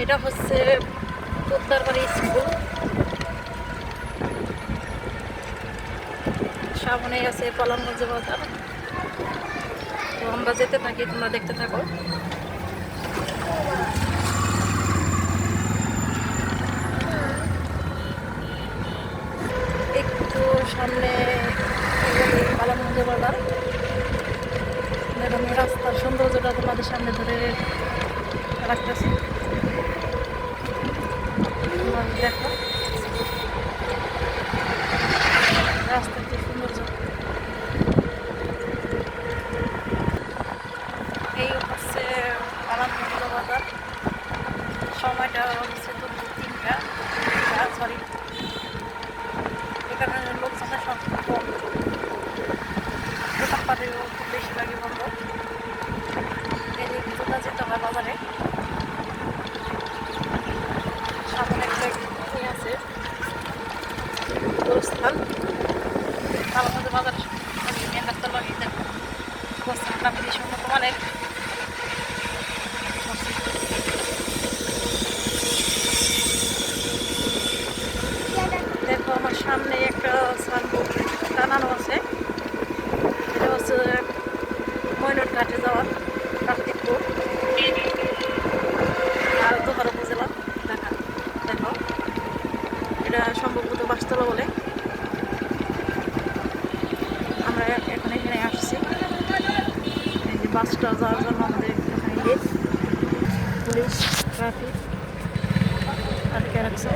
এটা হচ্ছে পোদ্দারবাড়ি স্কুল, সামনে আছে পলামগঞ্জ বাজার। তো আমরা যেতে থাকি, তোমরা দেখতে থাকো। একটু সামনে পলামগঞ্জ বাজার, আমি রাস্তার সৌন্দর্যটা তোমাদের সামনে ধরে রাখতেছি, দেখো রাস্তার যে সৌন্দর্য। এই হচ্ছে পলামগঞ্জ বাজার। সময়টা হচ্ছে তো 3টা, সরি, এখানে লোকজনের সংখ্যা কম, দোকানপাটেরও খুব বেশিরভাগই বন্ধ। এই যে জুতা যেতে হয় বাজারে, সামনে একটা আছে গোরস্থান। পলামগঞ্জ বাজার মেন রাস্তার লাগে দেখো গোরস্থানটা বেশি উন্নত মানের। দেখো আমার সামনে একটা সাইনবোর্ড টানানো আছে, এটা হচ্ছে ময়নট ঘাটে যাওয়ার কার্তিকপুর আর দোহার উপজেলা ঢাকা। দেখো এটা সম্ভবত বাসতলা বলে। আমরা এখানে আসছি, এই যে বাসটা যাওয়ার জন্য আমাদের এখানে পুলিশ ট্রাফিক আটকে রাখছে।